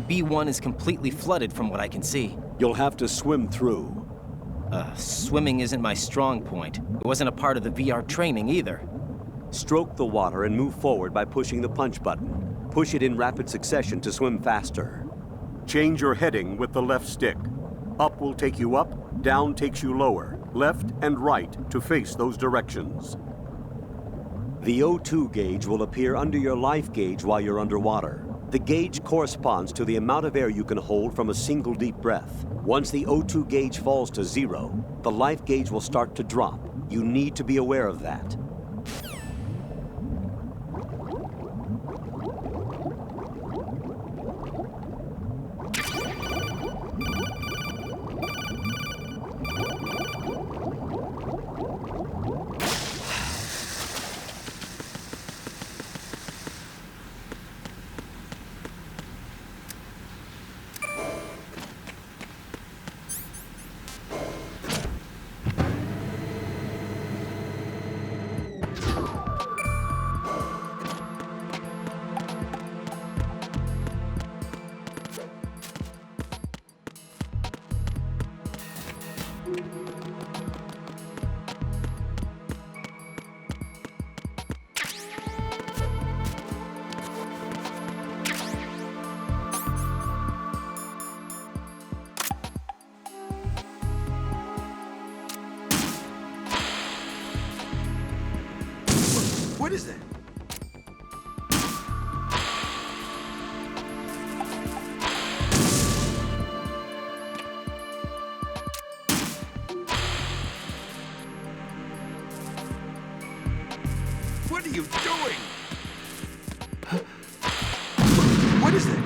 B1 is completely flooded from what I can see. You'll have to swim through. Swimming isn't my strong point. It wasn't a part of the VR training either. Stroke the water and move forward by pushing the punch button. Push it in rapid succession to swim faster. Change your heading with the left stick. Up will take you up, down takes you lower, left and right to face those directions. The O2 gauge will appear under your life gauge while you're underwater. The gauge corresponds to the amount of air you can hold from a single deep breath. Once the O2 gauge falls to 0, the life gauge will start to drop. You need to be aware of that. What is that? What are you doing? What is that?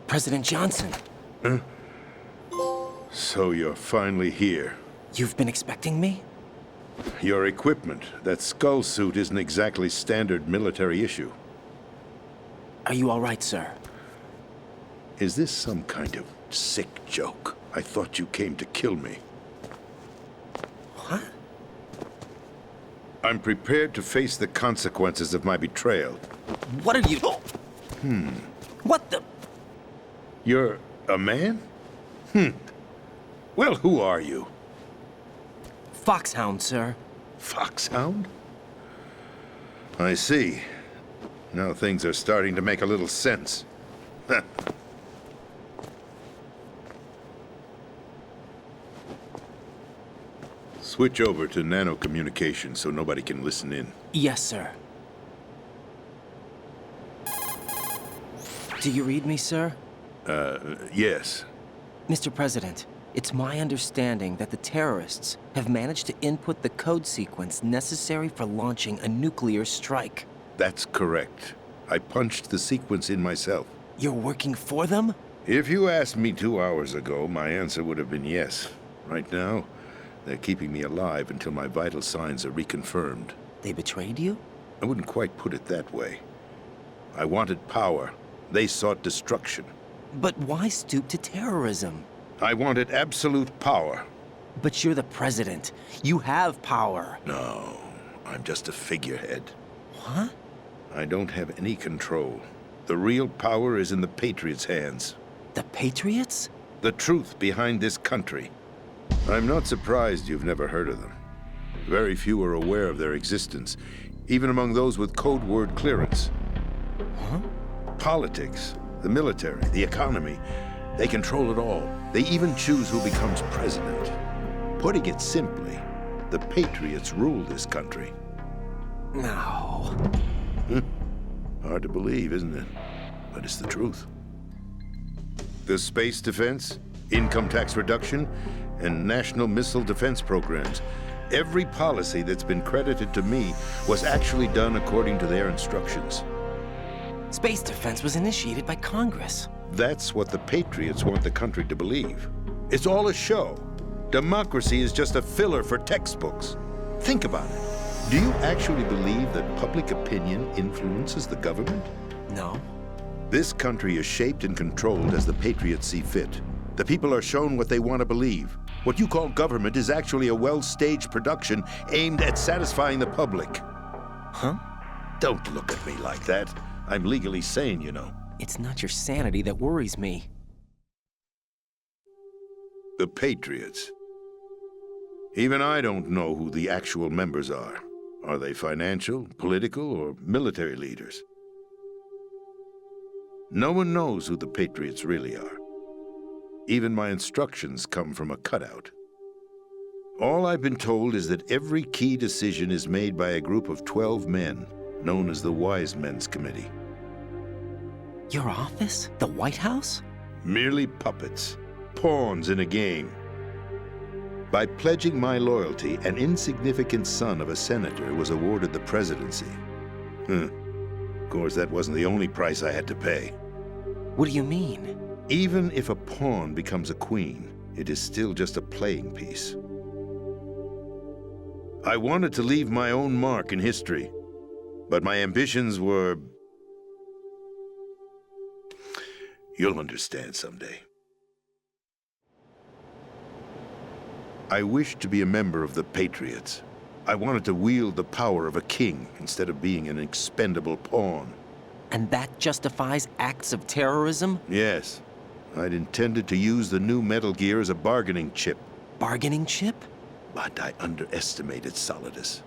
President Johnson. Huh? So you're finally here. You've been expecting me? Your equipment, that skull suit isn't exactly standard military issue. Are you all right, sir? Is this some kind of sick joke? I thought you came to kill me. What? I'm prepared to face the consequences of my betrayal. What are you... What the... You're a man? Well, who are you? Foxhound, sir. Foxhound? I see. Now things are starting to make a little sense. Switch over to nano-communication so nobody can listen in. Yes, sir. Do you read me, sir? Yes. Mr. President, it's my understanding that the terrorists have managed to input the code sequence necessary for launching a nuclear strike. That's correct. I punched the sequence in myself. You're working for them? If you asked me 2 hours ago, my answer would have been yes. Right now, they're keeping me alive until my vital signs are reconfirmed. They betrayed you? I wouldn't quite put it that way. I wanted power. They sought destruction. But why stoop to terrorism? I wanted absolute power. But you're the president. You have power. No, I'm just a figurehead. What? I don't have any control. The real power is in the Patriots' hands. The Patriots? The truth behind this country. I'm not surprised you've never heard of them. Very few are aware of their existence, even among those with code word clearance. Huh? Politics, the military, the economy, they control it all. They even choose who becomes president. Putting it simply, the Patriots rule this country. No. Hard to believe, isn't it? But it's the truth. The space defense, income tax reduction, and national missile defense programs. Every policy that's been credited to me was actually done according to their instructions. Space defense was initiated by Congress. That's what the Patriots want the country to believe. It's all a show. Democracy is just a filler for textbooks. Think about it. Do you actually believe that public opinion influences the government? No. This country is shaped and controlled as the patriots see fit. The people are shown what they want to believe. What you call government is actually a well-staged production aimed at satisfying the public. Huh? Don't look at me like that. I'm legally sane, you know. It's not your sanity that worries me. The Patriots. Even I don't know who the actual members are. Are they financial, political, or military leaders? No one knows who the Patriots really are. Even my instructions come from a cutout. All I've been told is that every key decision is made by a group of 12 men, known as the Wise Men's Committee. Your office? The White House? Merely puppets, pawns in a game. By pledging my loyalty, an insignificant son of a senator was awarded the presidency. Of course, that wasn't the only price I had to pay. What do you mean? Even if a pawn becomes a queen, it is still just a playing piece. I wanted to leave my own mark in history, but my ambitions were... You'll understand someday. I wished to be a member of the Patriots. I wanted to wield the power of a king instead of being an expendable pawn. And that justifies acts of terrorism? Yes. I'd intended to use the new Metal Gear as a bargaining chip. Bargaining chip? But I underestimated Solidus.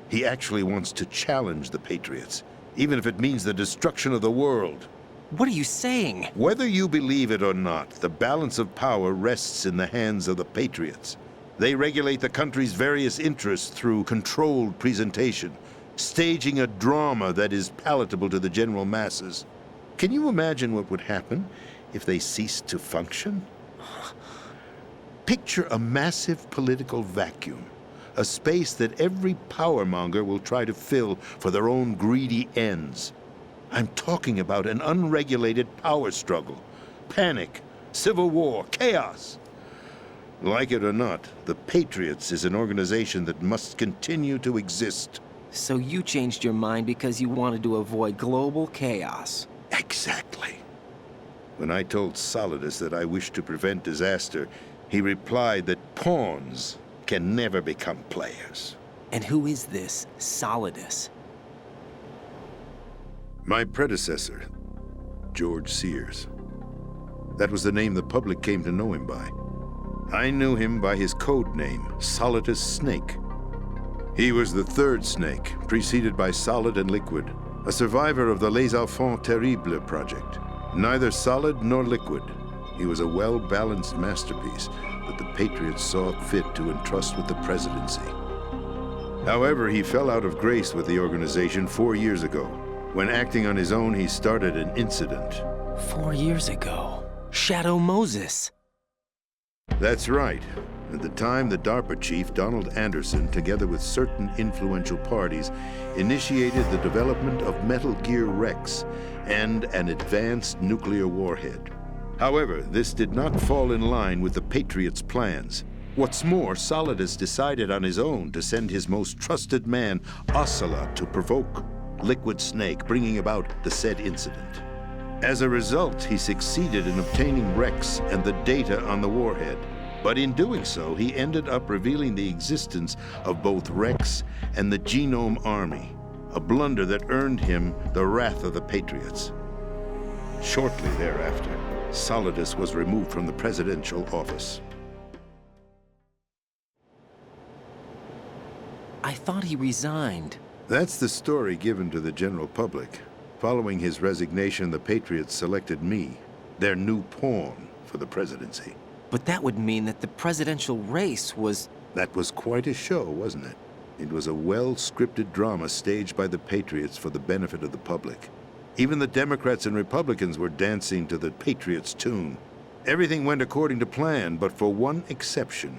He actually wants to challenge the Patriots, even if it means the destruction of the world. What are you saying? Whether you believe it or not, the balance of power rests in the hands of the Patriots. They regulate the country's various interests through controlled presentation, staging a drama that is palatable to the general masses. Can you imagine what would happen if they ceased to function? Picture a massive political vacuum, a space that every powermonger will try to fill for their own greedy ends. I'm talking about an unregulated power struggle, panic, civil war, chaos. Like it or not, the Patriots is an organization that must continue to exist. So you changed your mind because you wanted to avoid global chaos. Exactly. When I told Solidus that I wished to prevent disaster, he replied that pawns can never become players. And who is this Solidus? My predecessor, George Sears. That was the name the public came to know him by. I knew him by his code name, Solidus Snake. He was the third snake, preceded by Solid and Liquid, a survivor of the Les Enfants Terribles project. Neither solid nor liquid, he was a well-balanced masterpiece that the Patriots saw fit to entrust with the presidency. However, he fell out of grace with the organization 4 years ago. When acting on his own, he started an incident. 4 years ago. Shadow Moses. That's right. At the time, the DARPA chief, Donald Anderson, together with certain influential parties, initiated the development of Metal Gear Rex and an advanced nuclear warhead. However, this did not fall in line with the Patriots' plans. What's more, Solidus decided on his own to send his most trusted man, Ocelot, to provoke Liquid Snake, bringing about the said incident. As a result, he succeeded in obtaining Rex and the data on the warhead. But in doing so, he ended up revealing the existence of both Rex and the Genome Army, a blunder that earned him the wrath of the Patriots. Shortly thereafter, Solidus was removed from the presidential office. I thought he resigned. That's the story given to the general public. Following his resignation, the Patriots selected me, their new pawn, for the presidency. But that would mean that the presidential race was... That was quite a show, wasn't it? It was a well-scripted drama staged by the Patriots for the benefit of the public. Even the Democrats and Republicans were dancing to the Patriots' tune. Everything went according to plan, but for one exception.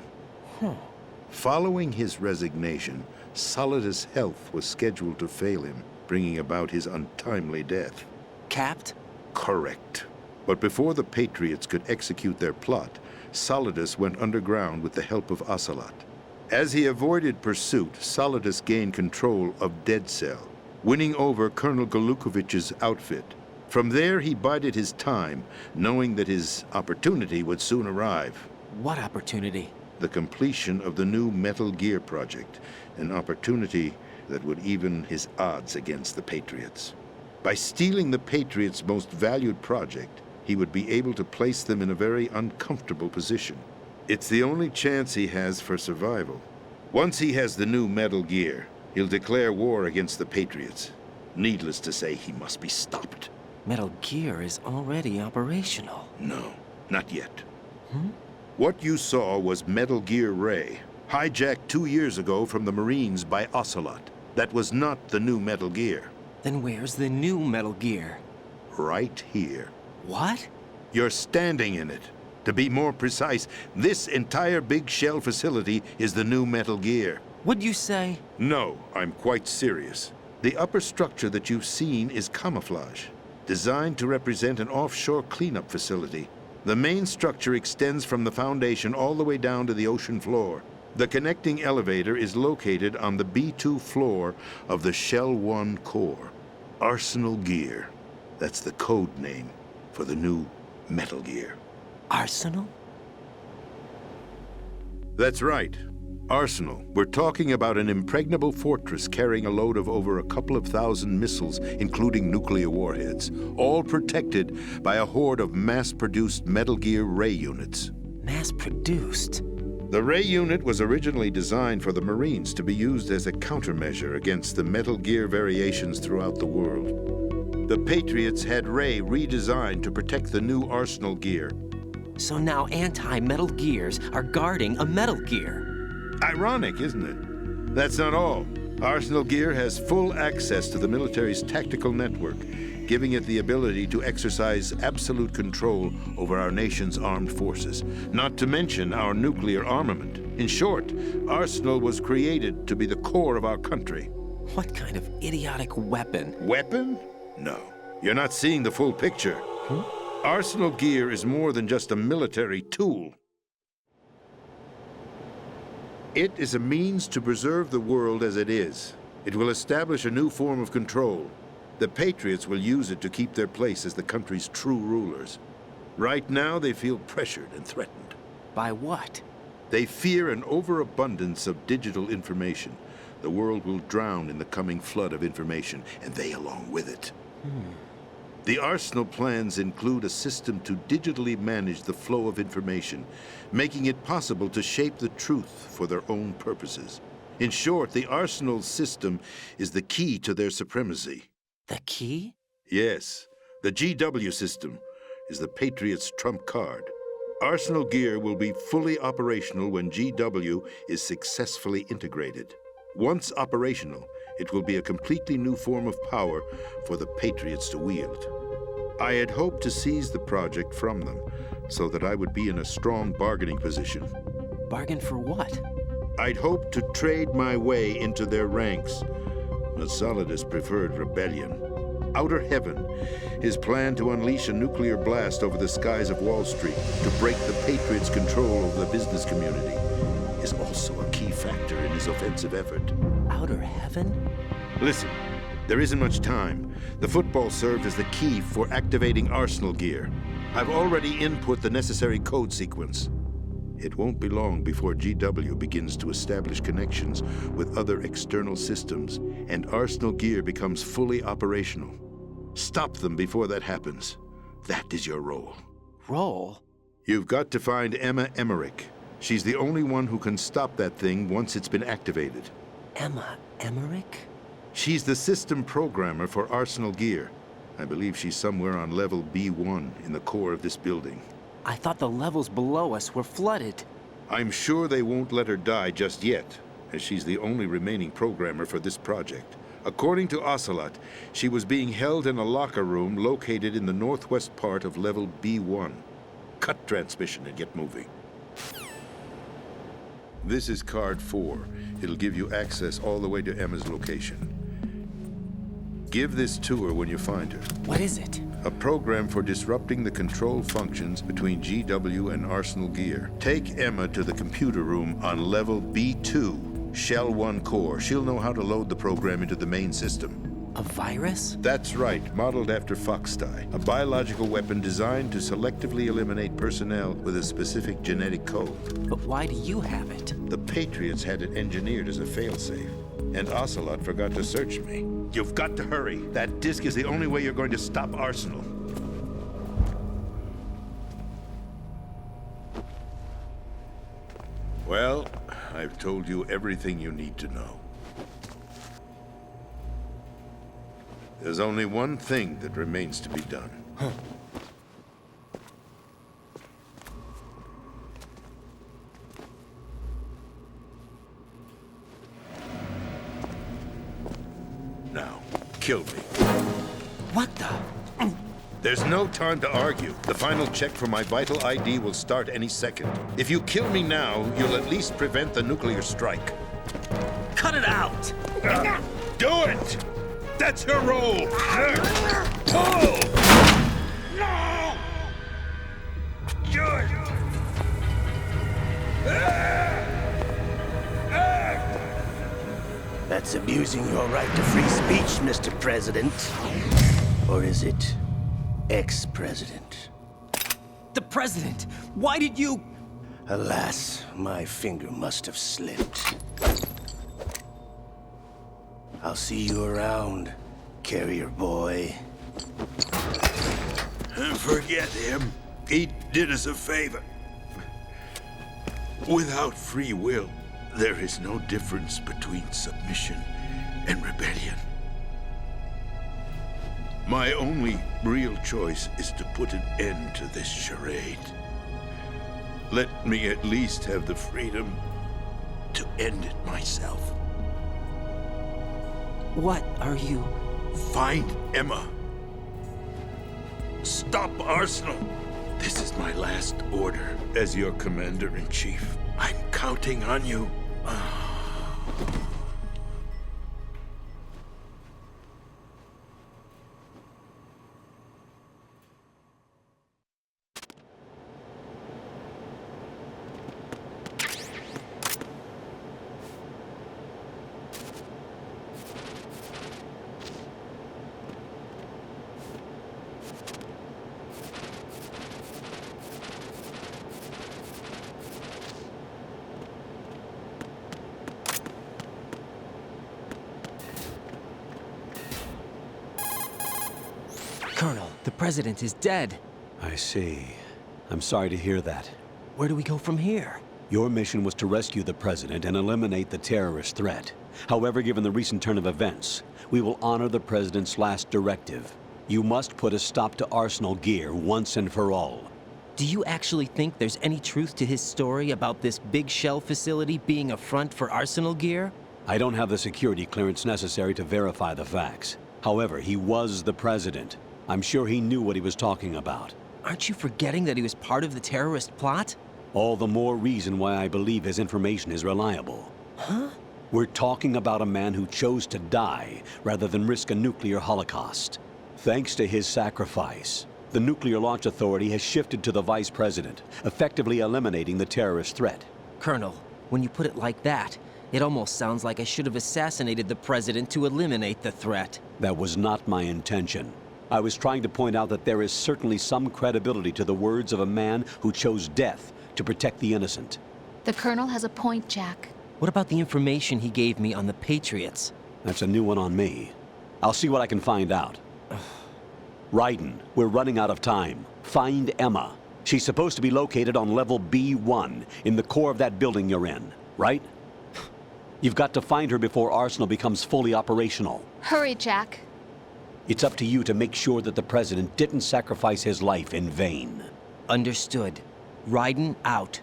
Following his resignation, Solidus' health was scheduled to fail him, bringing about his untimely death. Capped? Correct. But before the Patriots could execute their plot, Solidus went underground with the help of Ocelot. As he avoided pursuit, Solidus gained control of Dead Cell, winning over Colonel Golukovich's outfit. From there, he bided his time, knowing that his opportunity would soon arrive. What opportunity? The completion of the new Metal Gear project, an opportunity that would even his odds against the Patriots. By stealing the Patriots' most valued project, he would be able to place them in a very uncomfortable position. It's the only chance he has for survival. Once he has the new Metal Gear, he'll declare war against the Patriots. Needless to say, he must be stopped. Metal Gear is already operational. No, not yet. What you saw was Metal Gear Ray, hijacked 2 years ago from the Marines by Ocelot. That was not the new Metal Gear. Then where's the new Metal Gear? Right here. What? You're standing in it. To be more precise, this entire big shell facility is the new Metal Gear. What'd you say? No, I'm quite serious. The upper structure that you've seen is camouflage, designed to represent an offshore cleanup facility. The main structure extends from the foundation all the way down to the ocean floor. The connecting elevator is located on the B2 floor of the Shell 1 core. Arsenal Gear. That's the code name for the new Metal Gear. Arsenal? That's right. Arsenal. We're talking about an impregnable fortress carrying a load of over a couple of thousand missiles, including nuclear warheads, all protected by a horde of mass-produced Metal Gear Ray units. Mass-produced? The Ray unit was originally designed for the Marines to be used as a countermeasure against the Metal Gear variations throughout the world. The Patriots had Ray redesigned to protect the new Arsenal Gear. So now anti-Metal Gears are guarding a Metal Gear. Ironic, isn't it? That's not all. Arsenal Gear has full access to the military's tactical network, giving it the ability to exercise absolute control over our nation's armed forces, not to mention our nuclear armament. In short, Arsenal was created to be the core of our country. What kind of idiotic weapon? Weapon? No. You're not seeing the full picture. Arsenal Gear is more than just a military tool. It is a means to preserve the world as it is. It will establish a new form of control. The Patriots will use it to keep their place as the country's true rulers. Right now, they feel pressured and threatened. By what? They fear an overabundance of digital information. The world will drown in the coming flood of information, and they along with it. The Arsenal plans include a system to digitally manage the flow of information, making it possible to shape the truth for their own purposes. In short, the Arsenal system is the key to their supremacy. The key? Yes, the GW system is the Patriots' trump card. Arsenal Gear will be fully operational when GW is successfully integrated. Once operational, it will be a completely new form of power for the Patriots to wield. I had hoped to seize the project from them so that I would be in a strong bargaining position. Bargain for what? I'd hoped to trade my way into their ranks, but Solidus preferred rebellion. Outer Heaven, his plan to unleash a nuclear blast over the skies of Wall Street to break the Patriots' control over the business community, is also a key factor in his offensive effort. Outer Heaven? Listen, there isn't much time. The football served as the key for activating Arsenal Gear. I've already input the necessary code sequence. It won't be long before GW begins to establish connections with other external systems, and Arsenal Gear becomes fully operational. Stop them before that happens. That is your role. Role? You've got to find Emma Emmerich. She's the only one who can stop that thing once it's been activated. Emma Emmerich? She's the system programmer for Arsenal Gear. I believe she's somewhere on level B1 in the core of this building. I thought the levels below us were flooded. I'm sure they won't let her die just yet, as she's the only remaining programmer for this project. According to Ocelot, she was being held in a locker room located in the northwest part of level B1. Cut transmission and get moving. This is card 4. It'll give you access all the way to Emma's location. Give this to her when you find her. What is it? A program for disrupting the control functions between GW and Arsenal Gear. Take Emma to the computer room on level B2, Shell 1 core. She'll know how to load the program into the main system. A virus? That's right, modeled after Foxdie, a biological weapon designed to selectively eliminate personnel with a specific genetic code. But why do you have it? The Patriots had it engineered as a failsafe, and Ocelot forgot to search me. You've got to hurry. That disk is the only way you're going to stop Arsenal. Well, I've told you everything you need to know. There's only one thing that remains to be done. Now, kill me. What the? There's no time to argue. The final check for my vital ID will start any second. If you kill me now, you'll at least prevent the nuclear strike. Cut it out! Do it! That's your role! Pull! No! George! That's abusing your right to free speech, Mr. President. Or is it ex-president? The president! Why did you... Alas, my finger must have slipped. I'll see you around, carrier boy. Forget him. He did us a favor. Without free will, there is no difference between submission and rebellion. My only real choice is to put an end to this charade. Let me at least have the freedom to end it myself. What are you... Find Emma. Stop Arsenal. This is my last order as your commander-in-chief. I'm counting on you. Colonel, the president is dead. I see. I'm sorry to hear that. Where do we go from here? Your mission was to rescue the president and eliminate the terrorist threat. However, given the recent turn of events, we will honor the president's last directive. You must put a stop to Arsenal Gear once and for all. Do you actually think there's any truth to his story about this big shell facility being a front for Arsenal Gear? I don't have the security clearance necessary to verify the facts. However, he was the president. I'm sure he knew what he was talking about. Aren't you forgetting that he was part of the terrorist plot? All the more reason why I believe his information is reliable. Huh? We're talking about a man who chose to die rather than risk a nuclear holocaust. Thanks to his sacrifice, the Nuclear Launch Authority has shifted to the vice president, effectively eliminating the terrorist threat. Colonel, when you put it like that, it almost sounds like I should have assassinated the president to eliminate the threat. That was not my intention. I was trying to point out that there is certainly some credibility to the words of a man who chose death to protect the innocent. The Colonel has a point, Jack. What about the information he gave me on the Patriots? That's a new one on me. I'll see what I can find out. Raiden, we're running out of time. Find Emma. She's supposed to be located on level B1, in the core of that building you're in, right? You've got to find her before Arsenal becomes fully operational. Hurry, Jack. It's up to you to make sure that the president didn't sacrifice his life in vain. Understood. Raiden out.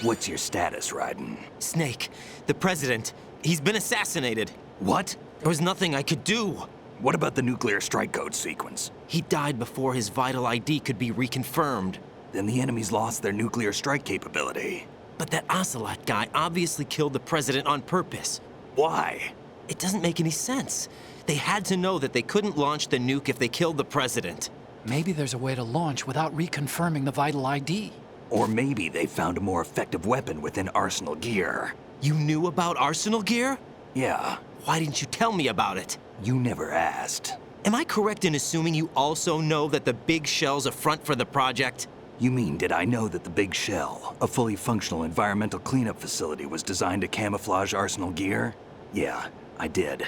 What's your status, Raiden? Snake, the president, he's been assassinated. What? There was nothing I could do. What about the nuclear strike code sequence? He died before his vital ID could be reconfirmed. Then the enemy's lost their nuclear strike capability. But that Ocelot guy obviously killed the president on purpose. Why? It doesn't make any sense. They had to know that they couldn't launch the nuke if they killed the president. Maybe there's a way to launch without reconfirming the vital ID. Or maybe they found a more effective weapon within Arsenal gear. You knew about Arsenal gear? Yeah, Why didn't you tell me about it? you never asked. Am I correct in assuming you also know that the big shell's a front for the project? You mean, did I know that the Big Shell, a fully functional environmental cleanup facility, was designed to camouflage Arsenal gear? Yeah, I did.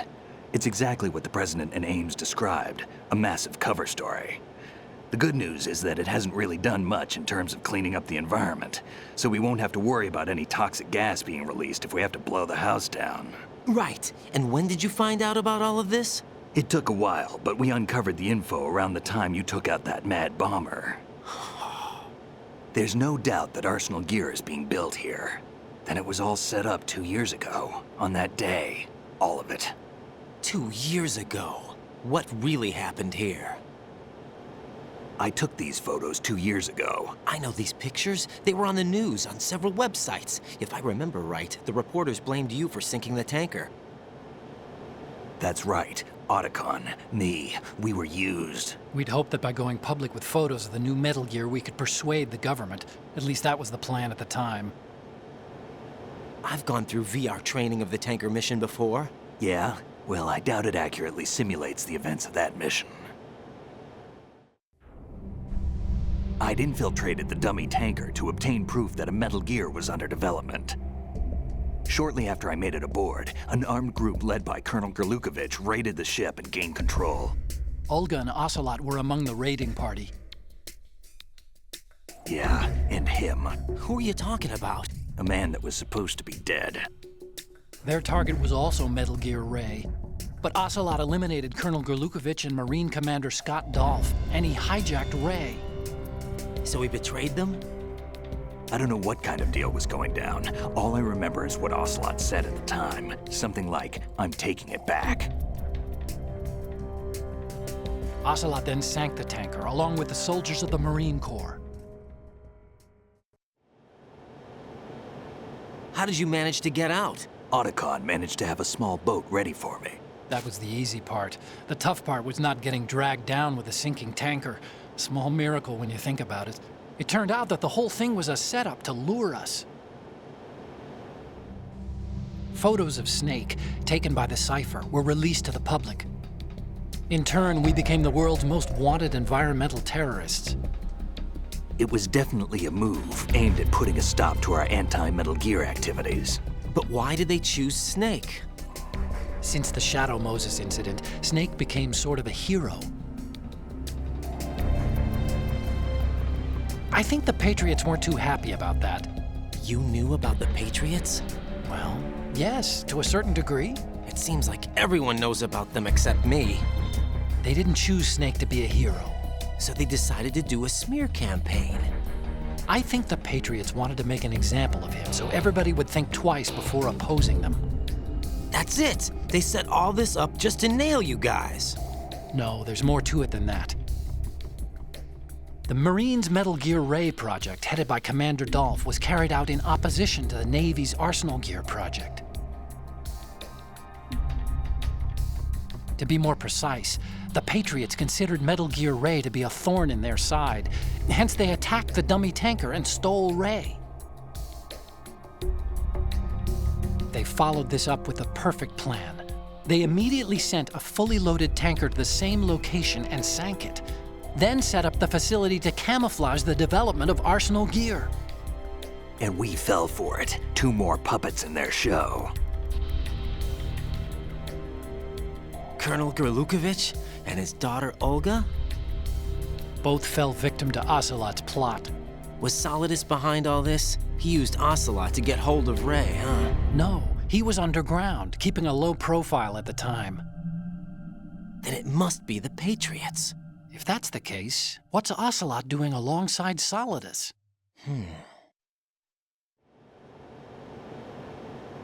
It's exactly what the President and Ames described, a massive cover story. The good news is that it hasn't really done much in terms of cleaning up the environment, so we won't have to worry about any toxic gas being released if we have to blow the house down. Right. And when did you find out about all of this? It took a while, but we uncovered the info around the time you took out that mad bomber. There's no doubt that Arsenal gear is being built here. And it was all set up 2 years ago, on that day. All of it. 2 years ago. What really happened here? I took these photos 2 years ago. I know these pictures. They were on the news, on several websites. If I remember right, the reporters blamed you for sinking the tanker. That's right. Otacon, me, we were used. We'd hoped that by going public with photos of the new Metal Gear, we could persuade the government. At least that was the plan at the time. I've gone through VR training of the tanker mission before. Yeah? Well, I doubt it accurately simulates the events of that mission. I'd infiltrated the dummy tanker to obtain proof that a Metal Gear was under development. Shortly after I made it aboard, an armed group led by Colonel Gerlukovich raided the ship and gained control. Olga and Ocelot were among the raiding party. Yeah, and him. Who are you talking about? A man that was supposed to be dead. Their target was also Metal Gear Ray. But Ocelot eliminated Colonel Gerlukovich and Marine Commander Scott Dolph, and he hijacked Ray. So he betrayed them? I don't know what kind of deal was going down. All I remember is what Ocelot said at the time. Something like, "I'm taking it back." Ocelot then sank the tanker, along with the soldiers of the Marine Corps. How did you manage to get out? Otacon managed to have a small boat ready for me. That was the easy part. The tough part was not getting dragged down with a sinking tanker. A small miracle when you think about it. It turned out that the whole thing was a setup to lure us. Photos of Snake, taken by the Cypher, were released to the public. In turn, we became the world's most wanted environmental terrorists. It was definitely a move aimed at putting a stop to our anti-Metal Gear activities. But why did they choose Snake? Since the Shadow Moses incident, Snake became sort of a hero. I think the Patriots weren't too happy about that. You knew about the Patriots? Well, yes, to a certain degree. It seems like everyone knows about them except me. They didn't choose Snake to be a hero. So they decided to do a smear campaign. I think the Patriots wanted to make an example of him so everybody would think twice before opposing them. That's it! They set all this up just to nail you guys. No, there's more to it than that. The Marines' Metal Gear Ray project, headed by Commander Dolph, was carried out in opposition to the Navy's Arsenal Gear project. To be more precise, the Patriots considered Metal Gear Ray to be a thorn in their side. Hence, they attacked the dummy tanker and stole Ray. They followed this up with a perfect plan. They immediately sent a fully loaded tanker to the same location and sank it, then set up the facility to camouflage the development of Arsenal Gear. And we fell for it. 2 more puppets in their show. Colonel Gerlukovich and his daughter Olga? Both fell victim to Ocelot's plot. Was Solidus behind all this? He used Ocelot to get hold of Ray, huh? No, he was underground, keeping a low profile at the time. Then it must be the Patriots. If that's the case, what's Ocelot doing alongside Solidus?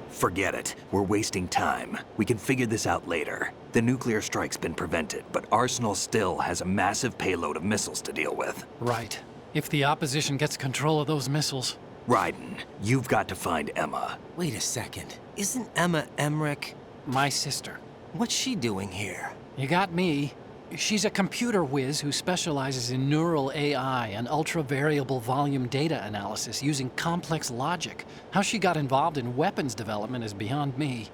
Forget it. We're wasting time. We can figure this out later. The nuclear strike's been prevented, but Arsenal still has a massive payload of missiles to deal with. Right. If the opposition gets control of those missiles... Raiden, you've got to find Emma. Wait a second. Isn't Emma Emmerich? My sister. What's she doing here? You got me. She's a computer whiz who specializes in neural AI and ultra-variable volume data analysis using complex logic. How she got involved in weapons development is beyond me.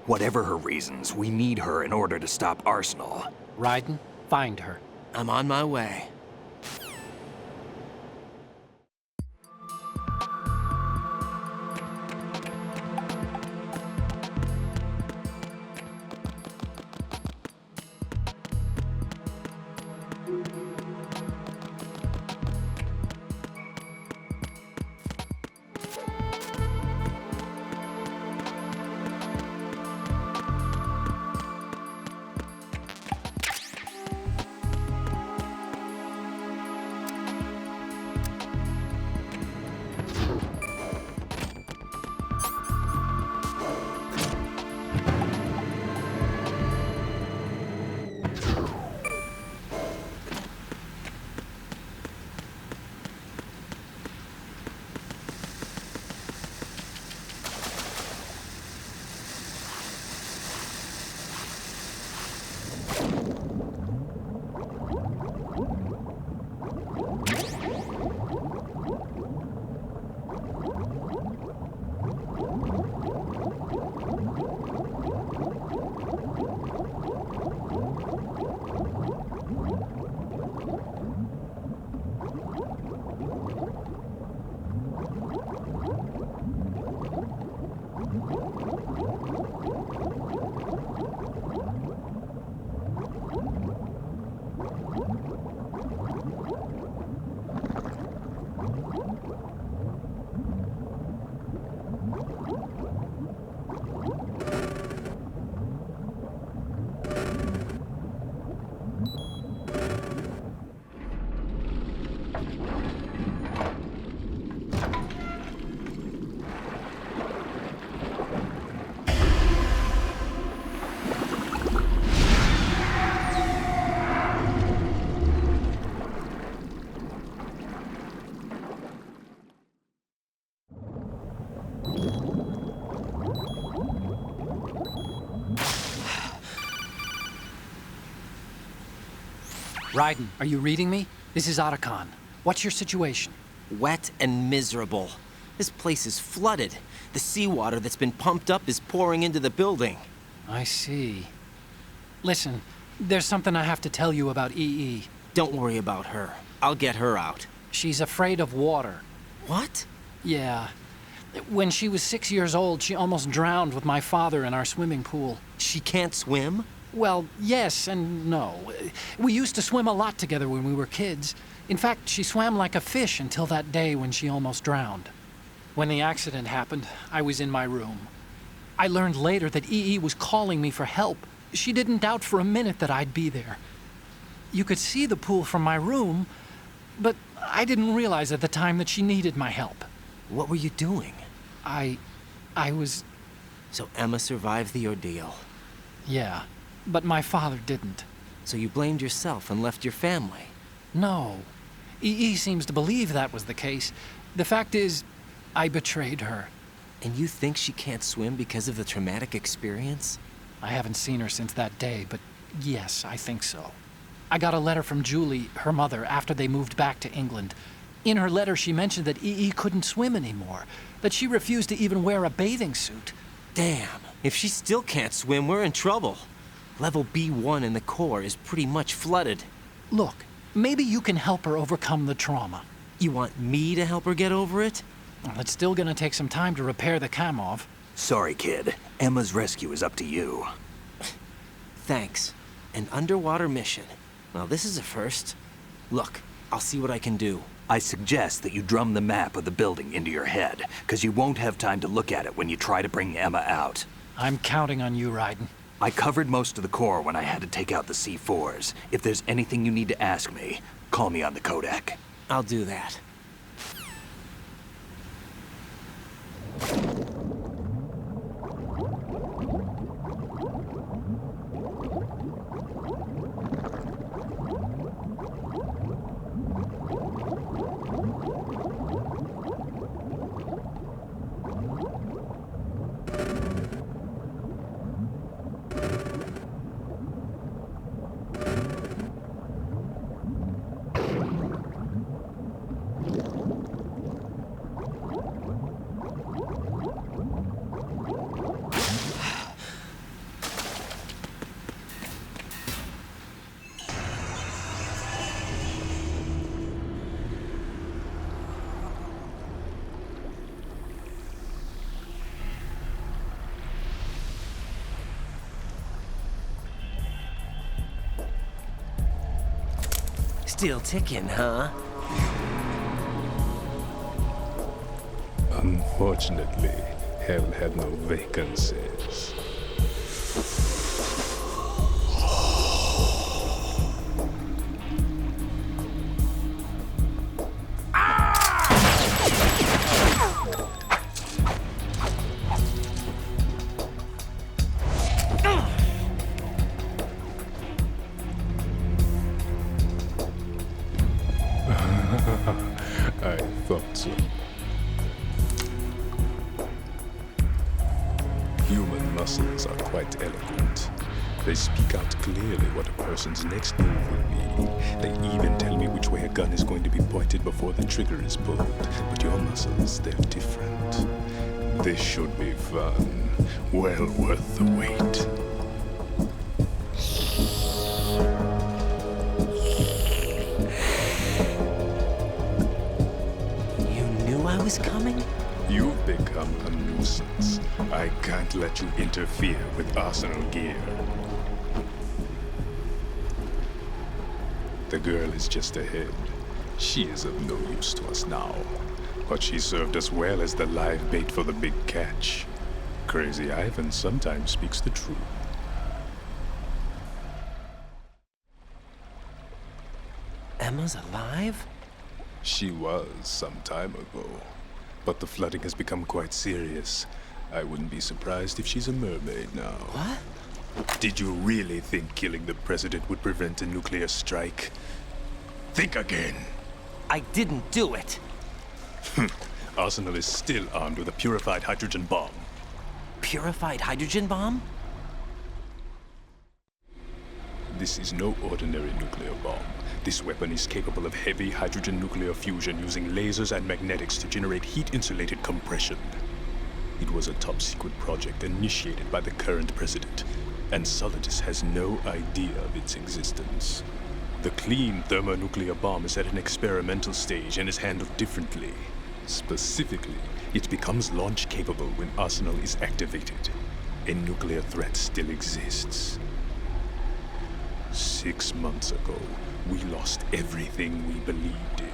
Whatever her reasons, we need her in order to stop Arsenal. Raiden, find her. I'm on my way. Raiden, are you reading me? This is Otacon. What's your situation? Wet and miserable. This place is flooded. The seawater that's been pumped up is pouring into the building. I see. Listen, there's something I have to tell you about EE. Don't worry about her. I'll get her out. She's afraid of water. What? Yeah. When she was 6 years old, she almost drowned with my father in our swimming pool. She can't swim? Well, yes and no. We used to swim a lot together when we were kids. In fact, she swam like a fish until that day when she almost drowned. When the accident happened, I was in my room. I learned later that EE was calling me for help. She didn't doubt for a minute that I'd be there. You could see the pool from my room, but I didn't realize at the time that she needed my help. What were you doing? I was... So Emma survived the ordeal. Yeah, but my father didn't. So you blamed yourself and left your family? No. EE seems to believe that was the case. The fact is, I betrayed her. And you think she can't swim because of the traumatic experience? I haven't seen her since that day, but yes, I think so. I got a letter from Julie, her mother, after they moved back to England. In her letter, she mentioned that EE couldn't swim anymore, that she refused to even wear a bathing suit. Damn, if she still can't swim, we're in trouble. Level B1 in the core is pretty much flooded. Look, maybe you can help her overcome the trauma. You want me to help her get over it? Well, it's still gonna take some time to repair the Kamov. Sorry, kid. Emma's rescue is up to you. Thanks. An underwater mission. Well, this is a first. Look, I'll see what I can do. I suggest that you drum the map of the building into your head, because you won't have time to look at it when you try to bring Emma out. I'm counting on you, Raiden. I covered most of the core when I had to take out the C4s. If there's anything you need to ask me, call me on the codec. I'll do that. Still ticking, huh? Unfortunately, hell had no vacancies. I thought so. Human muscles are quite eloquent. They speak out clearly what a person's next move will be. They even tell me which way a gun is going to be pointed before the trigger is pulled. But your muscles, they're different. This should be fun. Well worth the wait. I was coming? You've become a nuisance. I can't let you interfere with Arsenal gear. The girl is just ahead. She is of no use to us now. But she served us well as the live bait for the big catch. Crazy Ivan sometimes speaks the truth. Emma's alive? She was some time ago. But the flooding has become quite serious. I wouldn't be surprised if she's a mermaid now. What? Did you really think killing the president would prevent a nuclear strike? Think again. I didn't do it. Arsenal is still armed with a purified hydrogen bomb. Purified hydrogen bomb? This is no ordinary nuclear bomb. This weapon is capable of heavy hydrogen nuclear fusion using lasers and magnetics to generate heat-insulated compression. It was a top-secret project initiated by the current president, and Solidus has no idea of its existence. The clean thermonuclear bomb is at an experimental stage and is handled differently. Specifically, it becomes launch-capable when Arsenal is activated. A nuclear threat still exists. 6 months ago, we lost everything we believed in.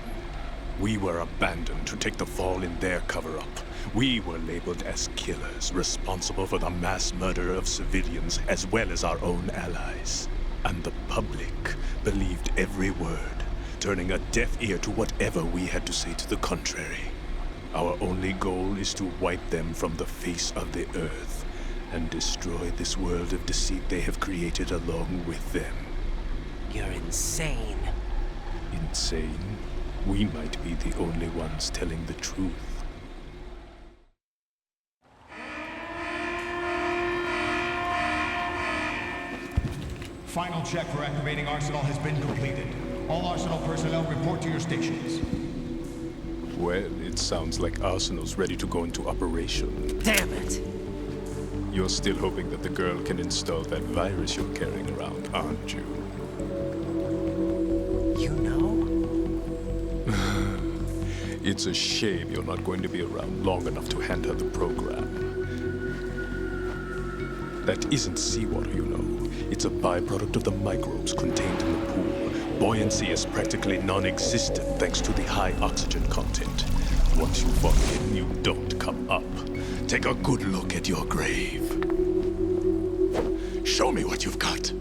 We were abandoned to take the fall in their cover-up. We were labeled as killers, responsible for the mass murder of civilians as well as our own allies. And the public believed every word, turning a deaf ear to whatever we had to say to the contrary. Our only goal is to wipe them from the face of the earth and destroy this world of deceit they have created along with them. You're insane. Insane? We might be the only ones telling the truth. Final check for activating Arsenal has been completed. All Arsenal personnel report to your stations. Well, it sounds like Arsenal's ready to go into operation. Damn it! You're still hoping that the girl can install that virus you're carrying around, aren't you? You know? It's a shame you're not going to be around long enough to hand her the program. That isn't seawater, you know. It's a byproduct of the microbes contained in the pool. Buoyancy is practically non-existent thanks to the high oxygen content. Once you fall in, you don't come up. Take a good look at your grave. Show me what you've got.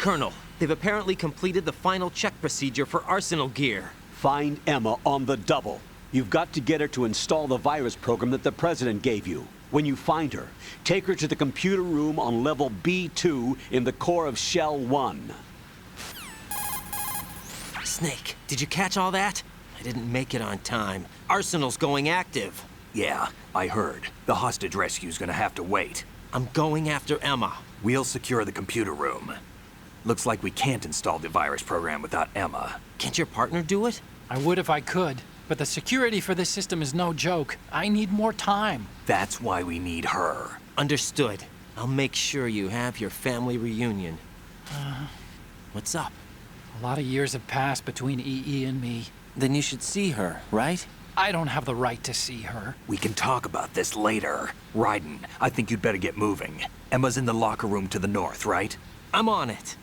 Colonel, they've apparently completed the final check procedure for arsenal gear. Find Emma on the double. You've got to get her to install the virus program that the President gave you. When you find her, take her to the computer room on level B2 in the core of Shell 1. Snake, did you catch all that? I didn't make it on time. Arsenal's going active. Yeah, I heard. The hostage rescue's gonna have to wait. I'm going after Emma. We'll secure the computer room. Looks like we can't install the virus program without Emma. Can't your partner do it? I would if I could, but the security for this system is no joke. I need more time. That's why we need her. Understood. I'll make sure you have your family reunion. What's up? A lot of years have passed between EE and me. Then you should see her, right? I don't have the right to see her. We can talk about this later. Raiden, I think you'd better get moving. Emma's in the locker room to the north, right? I'm on it.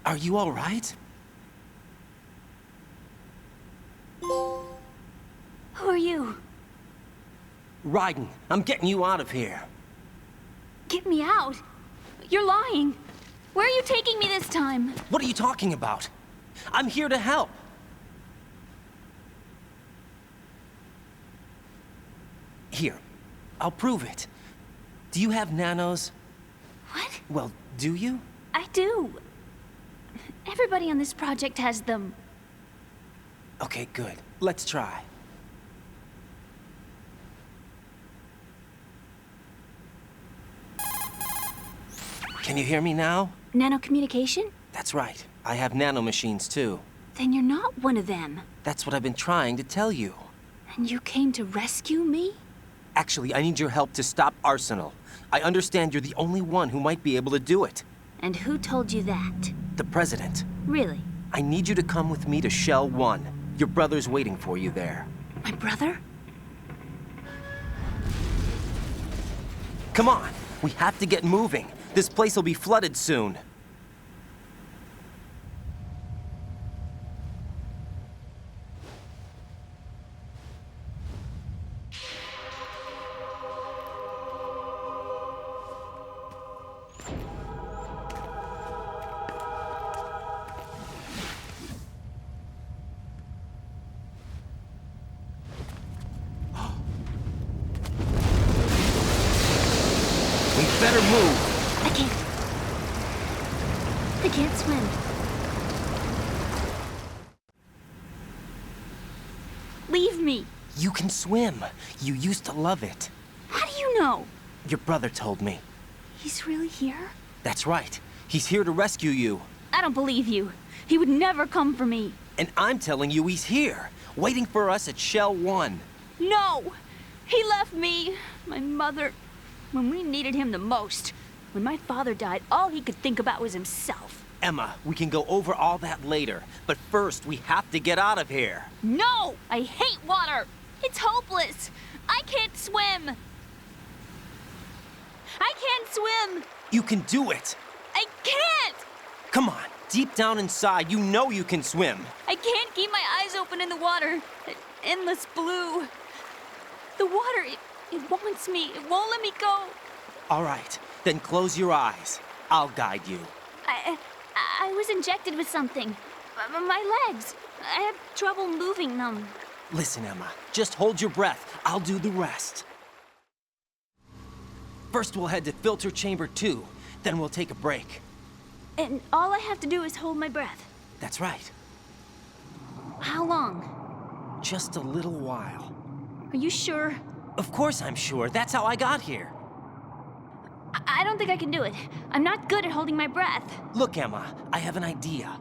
Are you all right? Who are you? Raiden, I'm getting you out of here. Get me out. You're lying. Where are you taking me this time? What are you talking about? I'm here to help. Here, I'll prove it. Do you have nanos? What? Well, do you? I do. Everybody on this project has them. Okay, good. Let's try. Can you hear me now? Nanocommunication? That's right. I have nanomachines too. Then you're not one of them. That's what I've been trying to tell you. And you came to rescue me? Actually, I need your help to stop Arsenal. I understand you're the only one who might be able to do it. And who told you that? The President. Really? I need you to come with me to Shell 1. Your brother's waiting for you there. My brother? Come on, we have to get moving. This place will be flooded soon. We better move. I can't swim. Leave me. You can swim. You used to love it. How do you know? Your brother told me. He's really here? That's right. He's here to rescue you. I don't believe you. He would never come for me. And I'm telling you he's here, waiting for us at Shell 1. No! He left me, my mother, when we needed him the most. When my father died, all he could think about was himself. Emma, we can go over all that later, but first we have to get out of here. No! I hate water! It's hopeless! I can't swim! I can't swim! You can do it. I can't! Come on, Deep down inside, you know you can swim. I can't keep my eyes open in the water. That endless blue. The water, it wants me. It won't let me go. All right, then close your eyes. I'll guide you. I was injected with something. My legs. I have trouble moving them. Listen, Emma, just hold your breath. I'll do the rest. First, we'll head to filter chamber 2. Then we'll take a break. And all I have to do is hold my breath. That's right. How long? Just a little while. Are you sure? Of course I'm sure. That's how I got here. I don't think I can do it. I'm not good at holding my breath. Look, Emma, I have an idea.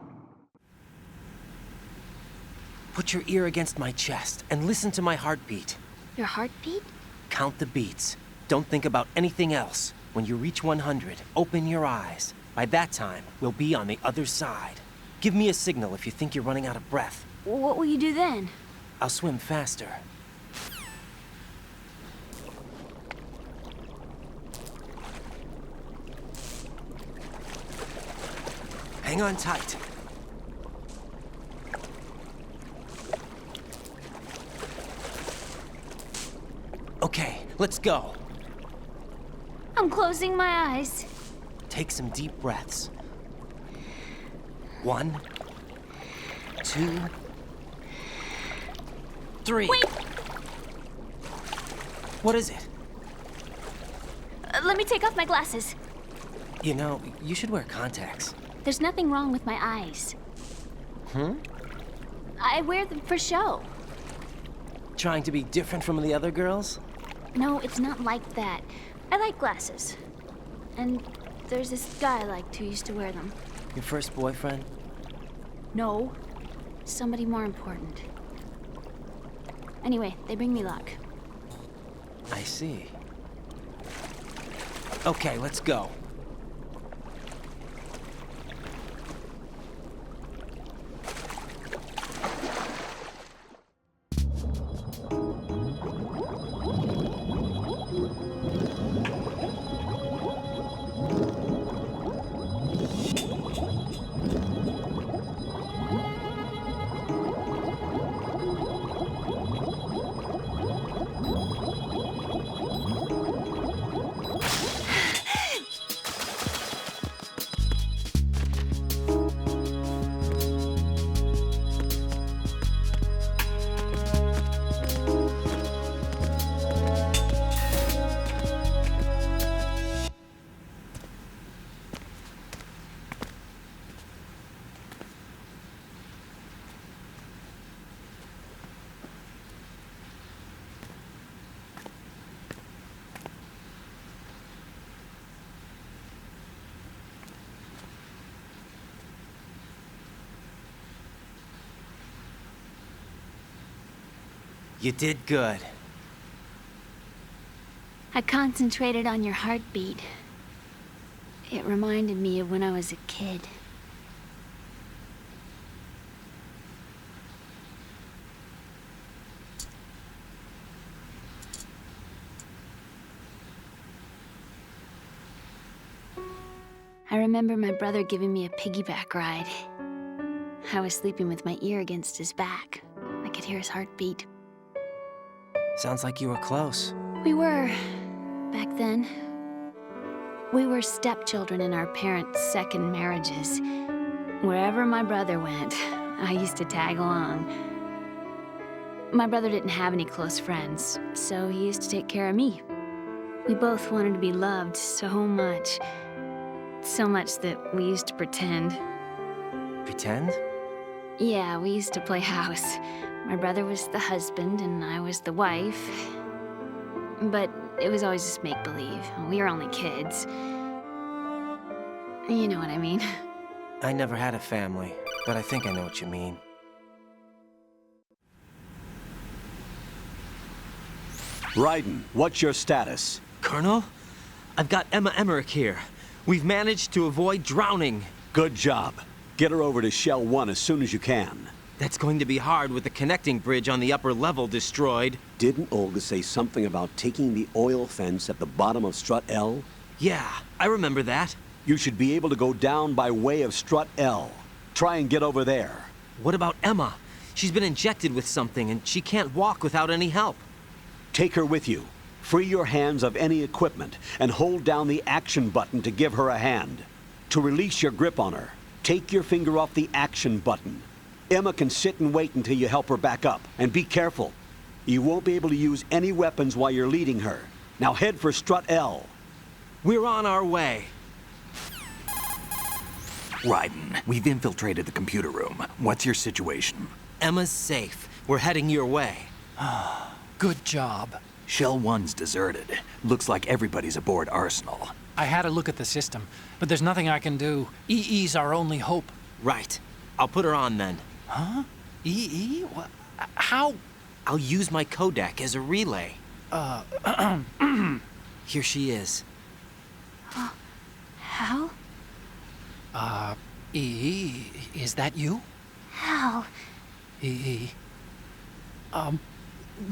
Put your ear against my chest and listen to my heartbeat. Your heartbeat? Count the beats. Don't think about anything else. When you reach 100, open your eyes. By that time, we'll be on the other side. Give me a signal if you think you're running out of breath. What will you do then? I'll swim faster. Hang on tight. Okay, let's go. I'm closing my eyes. Take some deep breaths. 1, 2, 3. Wait! What is it? Let me take off my glasses. You know, you should wear contacts. There's nothing wrong with my eyes. I wear them for show. Trying to be different from the other girls? No, it's not like that. I like glasses. And there's this guy I liked who used to wear them. Your first boyfriend? No. Somebody more important. Anyway, they bring me luck. I see. Okay, let's go. You did good. I concentrated on your heartbeat. It reminded me of when I was a kid. I remember my brother giving me a piggyback ride. I was sleeping with my ear against his back. I could hear his heartbeat. Sounds like you were close. We were, back then. We were stepchildren in our parents' second marriages. Wherever my brother went, I used to tag along. My brother didn't have any close friends, so he used to take care of me. We both wanted to be loved so much. So much that we used to pretend. Pretend? Yeah, we used to play house. My brother was the husband and I was the wife. But it was always just make-believe. We were only kids. You know what I mean. I never had a family, but I think I know what you mean. Raiden, what's your status? Colonel? I've got Emma Emmerich here. We've managed to avoid drowning. Good job. Get her over to Shell 1 as soon as you can. That's going to be hard with the connecting bridge on the upper level destroyed. Didn't Olga say something about taking the oil fence at the bottom of Strut L? Yeah, I remember that. You should be able to go down by way of Strut L. Try and get over there. What about Emma? She's been injected with something, and she can't walk without any help. Take her with you. Free your hands of any equipment, and hold down the action button to give her a hand. To release your grip on her, take your finger off the action button. Emma can sit and wait until you help her back up, and be careful. You won't be able to use any weapons while you're leading her. Now head for strut L. We're on our way. Raiden, we've infiltrated the computer room. What's your situation? Emma's safe. We're heading your way. Good job. Shell 1's deserted. Looks like everybody's aboard Arsenal. I had a look at the system, but there's nothing I can do. EE's our only hope. Right. I'll put her on then. Huh? EE? What? How? I'll use my Kodak as a relay. Here she is. Hal? EE, is that you? Hal. EE.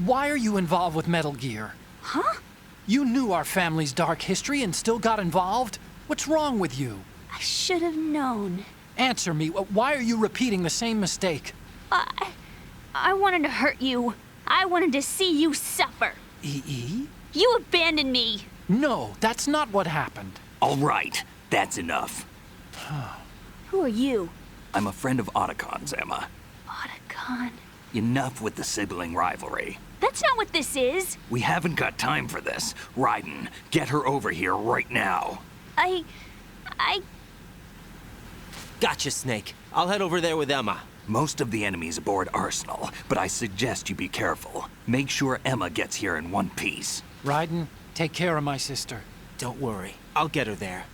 Why are you involved with Metal Gear? Huh? You knew our family's dark history and still got involved? What's wrong with you? I should have known. Answer me. Why are you repeating the same mistake? I wanted to hurt you. I wanted to see you suffer. EE? You abandoned me. No, that's not what happened. All right, that's enough. Who are you? I'm a friend of Otacon's, Emma. Otacon. Enough with the sibling rivalry. That's not what this is. We haven't got time for this. Raiden, get her over here right now. I... Gotcha, Snake. I'll head over there with Emma. Most of the enemy's aboard Arsenal, but I suggest you be careful. Make sure Emma gets here in one piece. Raiden, take care of my sister. Don't worry. I'll get her there.